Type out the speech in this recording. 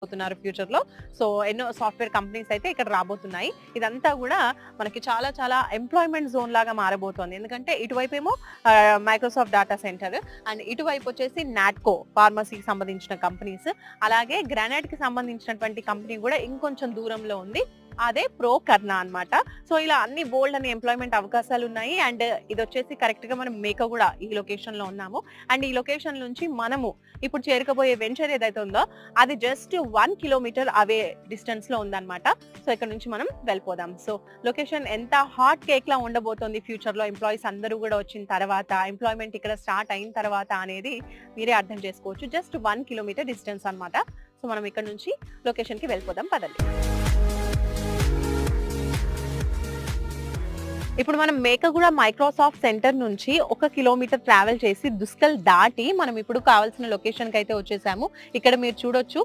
పోతున్నారు ఫ్యూచర్ లో. సో ఎన్నో సాఫ్ట్వేర్ కంపెనీస్ అయితే ఇక్కడ రాబోతున్నాయి. ఇదంతా కూడా మనకి చాలా చాలా ఎంప్లాయ్మెంట్ జోన్ లాగా మారబోతోంది. ఎందుకంటే ఇటువైపు ఏమో మైక్రోసాఫ్ట్ డేటా సెంటర్ అండ్ ఇటువైపు వచ్చేసి నాట్కో ఫార్మసీకి సంబంధించిన కంపెనీస్, అలాగే గ్రానైట్ కి సంబంధించినటువంటి కంపెనీ కూడా ఇంకొంచెం దూరంలో ఉంది, అదే ప్రో కర్నా అన్నమాట. సో ఇలా అన్ని బోల్డ్ అని ఎంప్లాయ్మెంట్ అవకాశాలు ఉన్నాయి. అండ్ ఇది వచ్చేసి కరెక్ట్ గా మనం మేకగూడ ఈ లొకేషన్ లో ఉన్నాము. అండ్ ఈ లొకేషన్ నుంచి మనము ఇప్పుడు చేరుకోబోయే వెంచర్ ఏదైతే ఉందో అది జస్ట్ 1 కిలోమీటర్ అవే డిస్టెన్స్ లో ఉందన్నమాట. సో ఇక్కడ నుంచి మనం వెళ్ళిపోదాం. సో లొకేషన్ ఎంత హాట్ కేక్ లా ఉండబోతోంది ఫ్యూచర్ లో, ఎంప్లాయీస్ అందరూ కూడా వచ్చిన తర్వాత, ఎంప్లాయ్మెంట్ ఇక్కడ స్టార్ట్ అయిన తర్వాత అనేది మీరే అర్థం చేసుకోవచ్చు. జస్ట్ 1 కిలోమీటర్ డిస్టెన్స్ అన్నమాట. సో మనం ఇక్కడ నుంచి లొకేషన్ కి వెళ్ళిపోదాం, పదండి. ఇప్పుడు మనం మేకగూడ మైక్రోసాఫ్ట్ సెంటర్ నుంచి 1 కిలోమీటర్ ట్రావెల్ చేసి దుస్కల్ దాటి మనం ఇప్పుడు కావాల్సిన లొకేషన్ కి అయితే వచ్చేసాము. ఇక్కడ మీరు చూడొచ్చు